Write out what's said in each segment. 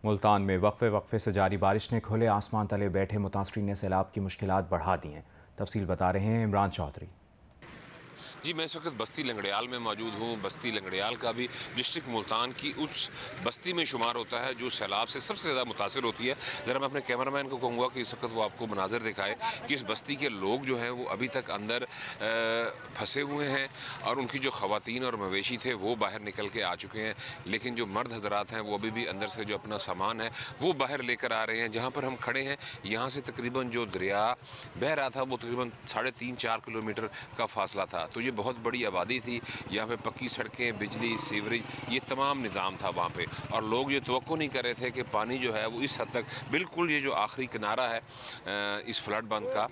मुल्तान में वक्फे से जारी बारिश ने खुले आसमान तले बैठे मुतासरीन सैलाब की मुश्किलात बढ़ा दी हैं। तफसील बता रहे हैं इमरान चौधरी। जी, मैं इस वक्त बस्ती लंगड़ियाल में मौजूद हूँ। बस्ती लंगड़ियाल का भी डिस्ट्रिक्ट मुल्तान की उस बस्ती में शुमार होता है जो सैलाब से सबसे ज़्यादा मुतासर होती है। ज़रा मैं अपने कैमरामैन को कहूँगा कि इस वक्त वो आपको मनाज़र दिखाए कि इस बस्ती के लोग जो हैं वो अभी तक अंदर फंसे हुए हैं और उनकी जो ख़वातीन और मवेशी थे वो बाहर निकल के आ चुके हैं, लेकिन जो मर्द हजरात हैं वो अभी भी अंदर से जो अपना सामान है वो बाहर लेकर आ रहे हैं। जहाँ पर हम खड़े हैं यहाँ से तकरीबन जो दरिया बह रहा था वो तकरीबन 3.5-4 किलोमीटर का फासला था। तो ये बहुत बड़ी आबादी थी। यहाँ पे पक्की सड़कें, बिजली, सीवरेज, ये तमाम निज़ाम था वहाँ पे, और लोग ये तवक्को नहीं कर रहे थे कि पानी जो है वो इस हद तक, बिल्कुल ये जो आखिरी किनारा है इस फ्लड बंद का,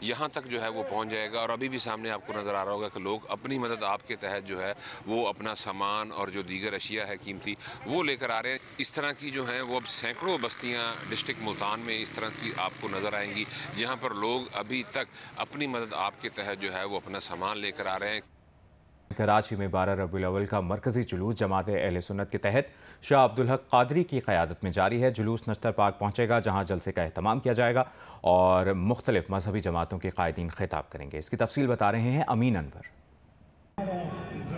यहाँ तक जो है वो पहुँच जाएगा। और अभी भी सामने आपको नज़र आ रहा होगा कि लोग अपनी मदद आपके तहत जो है वो अपना सामान और जो दीगर अशिया है कीमती वो लेकर आ रहे हैं। इस तरह की जो हैं वो अब सैकड़ों बस्तियाँ डिस्ट्रिक्ट मुल्तान में इस तरह की आपको नज़र आएंगी जहाँ पर लोग अभी तक अपनी मदद आपके तहत जो है वो अपना सामान लेकर आ रहे हैं। कराची में 12 रबीउल अव्वल का मरकजी जुलूस जमात अहले सुन्नत के तहत शाह अब्दुल हक कादरी की क़यादत में जारी है। जुलूस नश्तर पार्क पहुँचेगा जहाँ जलसे का एहतमाम किया जाएगा और मुख्तलिफ मजहबी जमातों के कायदीन खिताब करेंगे। इसकी तफसील बता रहे हैं अमीन अनवर।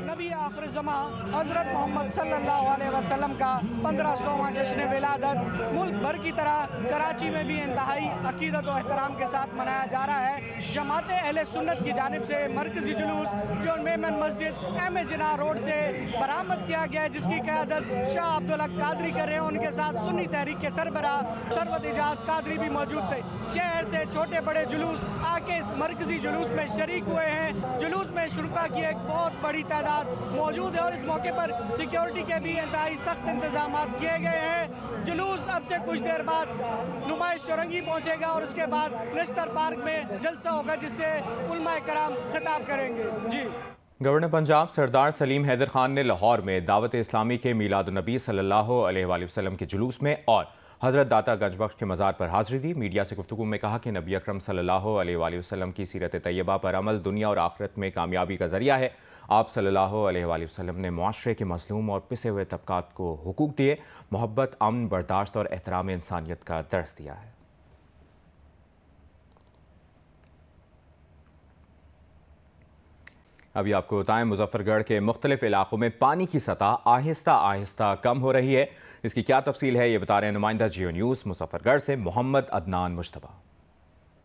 नबी आखिर ज़मा हज़रत मोहम्मद सल्लल्लाहु अलैहि वसल्लम का 1500वां जश्न विलादत मुल्क भर की तरह कराची में भी इंतहाई अकीदत और एहतराम के साथ मनाया जा रहा है। जमात अहले सुन्नत की जानिब से मरकजी जुलूस जो मेमन मस्जिद अहमद जिना रोड से बरामद किया गया है, जिसकी क़यादत शाह अब्दुल हक कादरी कर रहे हैं। उनके साथ सुन्नी तहरीक के सरबराह सरवत इजाज़ कादरी भी मौजूद थे। शहर से छोटे बड़े जुलूस आके इस मरकजी जुलूस में शरीक हुए हैं। जुलूस में शुरका की एक बहुत बड़ी तादाद मौजूद है और इस मौके पर सिक्योरिटी के भी इंतहाई सख्त इंतजाम किए गए हैं। जुलूस अब से कुछ देर बाद नुमाइश चौरंगी पहुंचेगा और उसके बाद नश्तर पार्क में जलसा होगा जिससे उलमाए कराम खिताब करेंगे। जी, गवर्नर पंजाब सरदार सलीम हैदर खान ने लाहौर में दावत इस्लामी के मीलादुन्नबी सल्लल्लाहु अलैहि वसल्लम के जुलूस में और हज़रत दाता गंजबख्श के मज़ार पर हाज़िरी दी। मीडिया से गुफ्तगू में कहा कि नबी अकरम सल्लल्लाहु अलैहि वसल्लम की सीरत तैयबा पर अमल दुनिया और आखिरत में कामयाबी का ज़रिया है। आप सल्लल्लाहु अलैहि वसल्लम ने मुआशरे के मज़लूम और पिसे हुए तबकात को हुकूक दिए, मोहब्बत, अमन, बर्दाश्त और एहतराम इंसानियत का दर्स दिया है। अभी आपको बताएं, मुजफ्फरगढ़ के मुख्तलिफ इलाकों में पानी की सतह आहिस्ता आहिस्ता कम हो रही है। इसकी क्या तफसील है ये बता रहे हैं नुमाइंदा जियो न्यूज़ मुजफ्फरगढ़ से मोहम्मद अदनान मुश्तबा।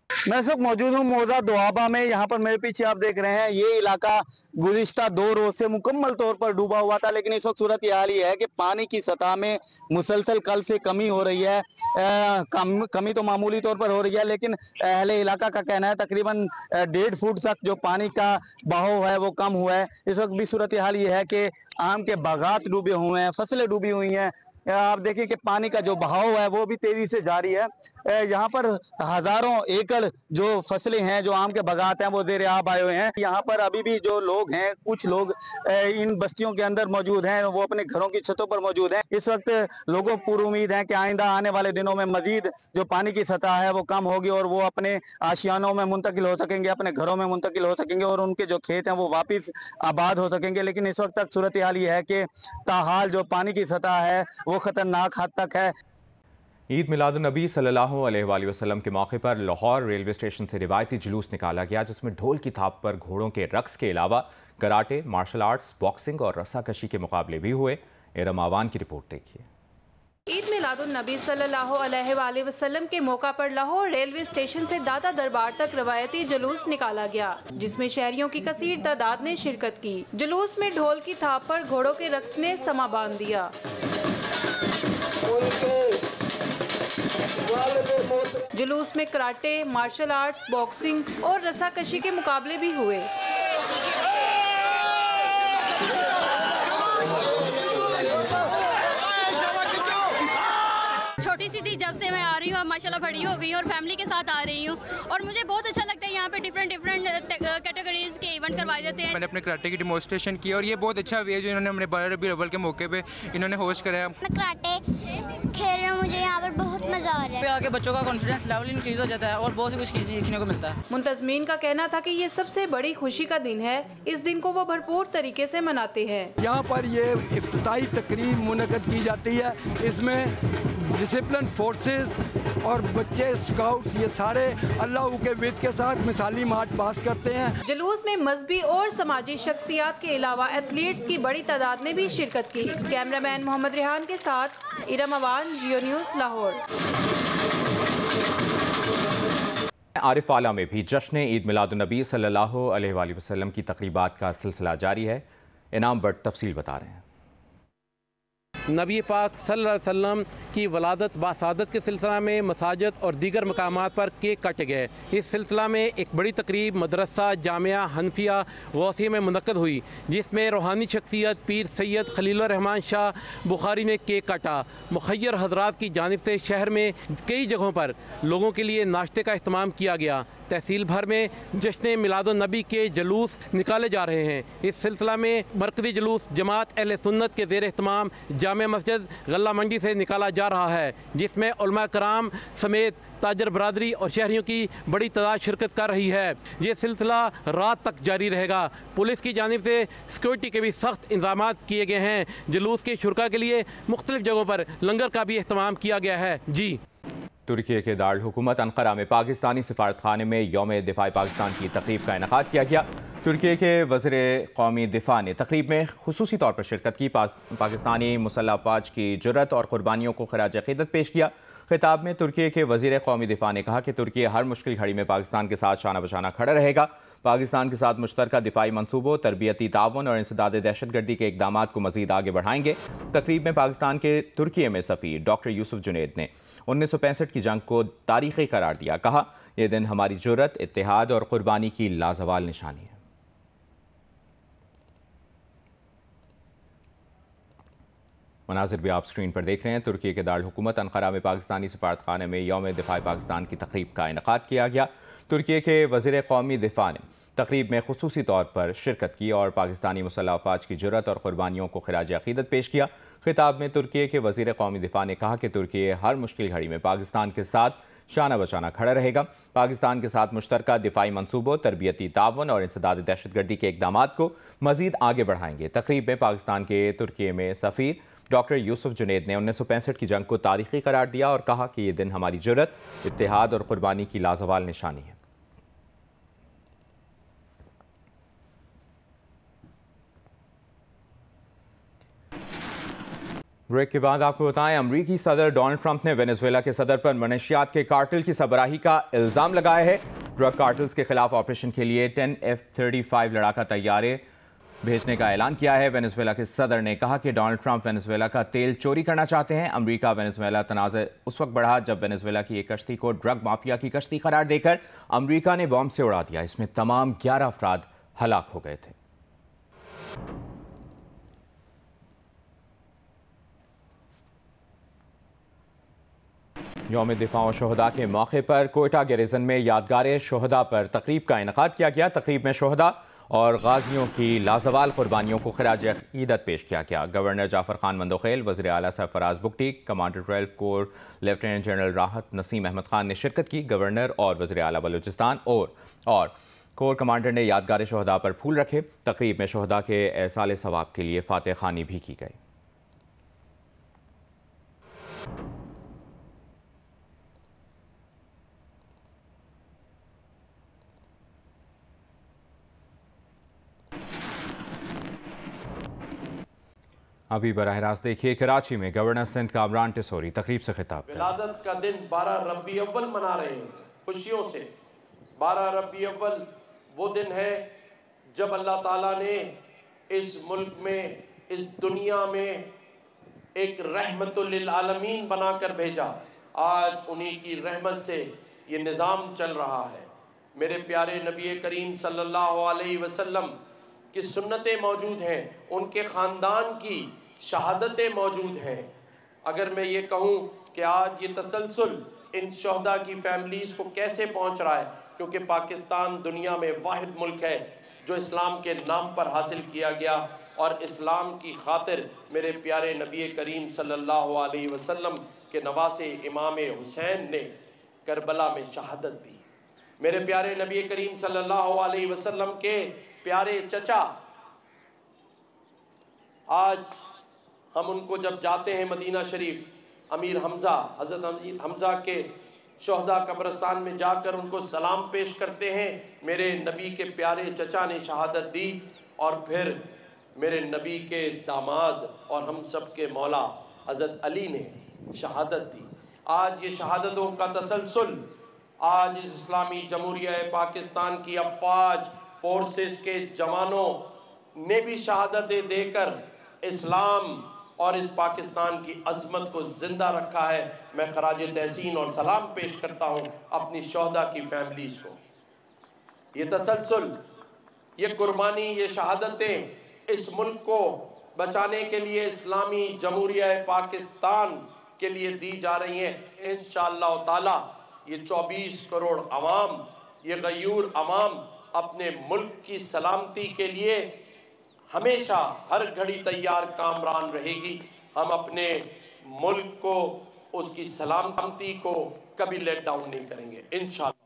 मैं इस वक्त मौजूद हूँ मोजा दोआबा में। यहाँ पर मेरे पीछे आप देख रहे हैं ये इलाका गुज़िश्ता 2 रोज से मुकम्मल तौर पर डूबा हुआ था, लेकिन इस वक्त सूरत हाल ये है कि पानी की सतह में मुसलसल कल से कमी हो रही है। कमी तो मामूली तौर पर हो रही है, लेकिन अहले इलाका का कहना है तकरीबन 1.5 फुट तक जो पानी का बहाव है वो कम हुआ है। इस वक्त भी सूरत हाल ये है कि आम के बागात डूबे हुए हैं, फसलें डूबी हुई हैं। आप देखिए कि पानी का जो बहाव है वो भी तेजी से जारी है। यहाँ पर हजारों एकड़ जो फसलें हैं, जो आम के बागात हैं, वो ज़ेर आब आए हुए हैं। यहाँ पर अभी भी जो लोग हैं, कुछ लोग इन बस्तियों के अंदर मौजूद हैं, वो अपने घरों की छतों पर मौजूद हैं। इस वक्त लोगों को पूरी उम्मीद है कि आइंदा आने वाले दिनों में मजीद जो पानी की सतह है वो कम होगी और वो अपने आशियानों में मुंतकिल हो सकेंगे, अपने घरों में मुंतकिल हो सकेंगे और उनके जो खेत हैं वो वापस आबाद हो सकेंगे। लेकिन इस वक्त तक सूरत हाल ये है कि ताहाल जो पानी की सतह है वो खतरनाक हद तक है। ईद मिलादुन्नबी सल्लल्लाहु अलैहि वसल्लम के मौके पर लाहौर रेलवे स्टेशन से रिवायती जुलूस निकाला गया, जिसमें ढोल की थाप पर घोड़ों के रक्स के अलावा कराटे, मार्शल आर्ट्स, बॉक्सिंग और रस्साकशी के मुकाबले भी हुए। एरम आवान की रिपोर्ट देखिए। ईद मिलादुन्नबी सल्लल्लाहु अलैहि वसल्लम के मौका पर लाहौर रेलवे स्टेशन से दाता दरबार तक रवायती जुलूस निकाला गया, जिसमें शहरियों की कसीर तादाद ने शिरकत की। जुलूस में ढोल की थाप पर घोड़ों के रक्स ने समा बांध दिया। जुलूस में कराटे, मार्शल आर्ट्स, बॉक्सिंग और रस्साकशी के मुकाबले भी हुए। छोटी सी थी जब से मैं आ रही हूँ, माशाल्लाह बड़ी हो गई और फैमिली के साथ आ रही हूँ और मुझे बहुत अच्छा लगता है। यहाँ पे डिफरेंट कैटेगरीज के इवेंट करवाए जाते हैं। मैंने अपने कराटे की डेमोन्स्ट्रेशन की और ये बहुत अच्छा वे जो इन्होंने अपने 12 रबीउल अव्वल के मौके पे इन्होंने होस्ट कराया। मैं कराटे खेल रहा हूँ, मुझे यहाँ पर बहुत मजा आ रहा है। आगे बच्चों का कॉन्फिडेंस लेवल इंक्रीज हो जाता है और बहुत सी कुछ सीखने को मिलता है। मुंतजमीन का कहना था कि ये सबसे बड़ी खुशी का दिन है। इस दिन को वो भरपूर तरीके से मनाते हैं। यहाँ पर ये इफ्तिताई तकरीब मुनक़द की जाती है। इसमें डिसिप्लिन फोर्सेस और बच्चे स्काउट्स ये सारे अल्लाह के विद के साथ मिसाली मार्च पास करते हैं। जुलूस में मजहबी और समाजी शख्सियात के अलावा एथलीट्स की बड़ी तादाद ने भी शिरकत की। कैमरामैन मोहम्मद रेहान के साथ इरम अवान, जियो न्यूज़, लाहौर। आरिफ आला में भी जश्न ईद मिलादुन्नबी सल्लल्लाहु अलैहि वसल्लम की तकरीबात का सिलसिला जारी है। इनाम बट तफसील बता रहे हैं। नबी पाक सल्लल्लाहु अलैहि वसल्लम की वलादत बासादत के सिलसिला में मसाजिद और दीगर मकामात पर केक काटे गए। इस सिलसिला में एक बड़ी तकरीब मदरसा जामिया हनफिया गौसिया में मुनक्कद हुई, जिसमें रूहानी शख्सियत पीर सैयद खलीलुर रहमान शाह बुखारी ने केक काटा। मुखय्यर हजरात की जानिब से शहर में कई जगहों पर लोगों के लिए नाश्ते का इस्तेमाम किया गया। तहसील भर में जश्न मिलादुन्नबी के जुलूस निकाले जा रहे हैं। इस सिलसिला में मरकज़ी जुलूस जमात अहले सुन्नत के ज़ेर एहतमाम जामे मस्जिद गल्ला मंडी से निकाला जा रहा है, जिसमें उलमा कराम समेत ताजर बरादरी और शहरियों की बड़ी तादाद शिरकत कर रही है। ये सिलसिला रात तक जारी रहेगा। पुलिस की जानिब से सिक्योरिटी के भी सख्त इंतजाम किए गए हैं। जुलूस के शुरका के लिए मुख्तलिफ जगहों पर लंगर का भी अहतमाम किया गया है। जी, तुर्की के दारुल हुकूमत अंकारा में पाकिस्तानी सिफारत खाने में यौम दिफा पाकिस्तान की तकरीब का इनेकाद किया गया। तुर्की के वज़ीर कौमी दिफा ने तकरीब में खुसूसी तौर पर शिरकत की। पाकिस्तानी मुसल्लह अफवाज की जुर्रत और कुर्बानियों को खराज अक़ीदत पेश किया। खिताब में तुर्की के वज़ीर कौमी दिफा ने कहा कि तुर्की हर मुश्किल घड़ी में पाकिस्तान के साथ शाना बशाना खड़ा रहेगा। पाकिस्तान के साथ मुश्तरका दिफाई मनसूबों, तरबियती ताउन और इंसदाद दहशतगर्दी के इक़दाम को मज़ीद आगे बढ़ाएंगे। तकरीब में पाकिस्तान के तुर्की में सफ़ीर डॉक्टर यूसुफ जुनैद ने 1965 की जंग को तारीख़ी करार दिया। कहा, यह दिन हमारी जुर्रत, इत्तेहाद और कुर्बानी की लाजवाल निशानी है। मनाजिर भी आप स्क्रीन पर देख रहे हैं। तुर्की के दारुल हुकूमत अंकारा में पाकिस्तानी सिफारत खाने में यौम दिफा पाकिस्तान की तकरीब का इनेकाद किया गया। तुर्की के वज़ीर कौमी दिफा ने तकरीब में खुसूसी तौर पर शिरकत की और पाकिस्तानी मुसल्लह अफवाज की जुर्रत और कुर्बानियों को खराज अक़ीदत पेश किया। खिताब में तुर्की के वज़ीर कौमी दिफा ने कहा कि तुर्की हर मुश्किल घड़ी में पाकिस्तान के साथ शाना बशाना खड़ा रहेगा। पाकिस्तान के साथ मुश्तरका दिफाई मनसूबों, तरबियती ताउन और इंसदाद दहशतगर्दी के इक़दाम को मज़ीद आगे बढ़ाएंगे। तकरीब में पाकिस्तान के तुर्की में सफ़ीर डॉक्टर यूसुफ जुनैद ने 1965 की जंग को तारीख़ी करार दिया और कहा कि ये दिन हमारी जुर्रत, इत्तेहाद और कुर्बानी की लाजवाल निशानी है। ब्रेक के बाद आपको बताएं, अमरीकी सदर डोनाल्ड ट्रंप ने वेनेजुएला के सदर पर मनशियात के कार्टेल की सरबराही का इल्ज़ाम लगाया है। ड्रग कार्टेल्स के खिलाफ ऑपरेशन के लिए 10 F-35 लड़ाका तैयारे भेजने का ऐलान किया है। वेनेजुएला के सदर ने कहा कि डोनाल्ड ट्रंप वेनेजुएला का तेल चोरी करना चाहते हैं। अमेरिका वेनेजुएला तनाज़ उस वक्त बढ़ा जब वेनेजुएला की एक कश्ती को ड्रग माफिया की कश्ती करार देकर अमेरिका ने बॉम्ब से उड़ा दिया। इसमें तमाम 11 अफराद हलाक हो गए थे। यौम दिफा और शोहदा के मौके पर कोयटा गैरिजन में यादगार शोहदा पर तकरीब का इनेकाद किया गया। तकरीब में शोहदा और गाजियों की लाजवाल कुर्बानियों को खराज अक़ीदत पेश किया गया। गवर्नर जाफर खान मंदोखेल, वज़ीर आला Sarfaraz Bugti, commander 12 core lieutenant general राहत नसीम अहमद खान ने शिरकत की। गवर्नर और वज़ीर आला बलूचिस्तान और कोर कमांडर ने यादगार शोहदा पर फूल रखे। तकरीब में शोहदा के एहसाल सवाब के लिए फातह खानी भी की गई। अभी बराह रास्त देखिए, कराची में गवर्नर सिंध कामरान टिसोरी तकरीब से खिताब। विलादत का दिन 12 रबी अव्वल मना रहे हैं खुशियों से। 12 रबी अव्वल वो दिन है जब अल्लाह ताला ने इस मुल्क में, इस दुनिया में एक रहमतुल लिल आलमीन बनाकर भेजा। आज उन्हीं की रहमत से ये निज़ाम चल रहा है। मेरे प्यारे नबी करीम सल्लल्लाहु अलैहि वसल्लम की सुन्नतें मौजूद हैं, उनके ख़ानदान की शहादतें मौजूद हैं। अगर मैं ये कहूँ कि आज ये तसलसल इन शहदा की फैमिलीज़ को कैसे पहुँच रहा है, क्योंकि पाकिस्तान दुनिया में वाहिद मुल्क है जो इस्लाम के नाम पर हासिल किया गया और इस्लाम की खातिर मेरे प्यारे नबी करीम सल्लल्लाहु अलैहि वसल्लम के नवासे इमाम हुसैन ने करबला में शहादत दी। मेरे प्यारे नबी करीम सल्लल्लाहु अलैहि वसल्लम के प्यारे चचा, आज हम उनको जब जाते हैं मदीना शरीफ अमीर हमज़ा, हज़रत अमीर हमज़ा के शोहदा कब्रिस्तान में जाकर उनको सलाम पेश करते हैं। मेरे नबी के प्यारे चचा ने शहादत दी और फिर मेरे नबी के दामाद और हम सब के मौला हज़रत अली ने शहादत दी। आज ये शहादतों का तसलसल आज इस इस्लामी जमहूरिया पाकिस्तान की अफवाज फोर्सेस के जवानों ने भी शहादतें देकर इस्लाम और इस पाकिस्तान की अज़मत को ज़िंदा रखा है। मैं खराज तहसीन और सलाम पेश करता हूँ अपनी शोहदा की फैमिलीज़ को। ये तसलसल, ये कुर्बानी, ये शहादतें इस मुल्क को बचाने के लिए इस्लामी जमहूरिया पाकिस्तान के लिए दी जा रही हैं। इंशाअल्लाह ताला ये 24 करोड़ अवाम, ये गयूर अवाम अपने मुल्क की सलामती के लिए हमेशा हर घड़ी तैयार कामरान रहेगी। हम अपने मुल्क को, उसकी सलामती को कभी लेट डाउन नहीं करेंगे इंशाअल्लाह।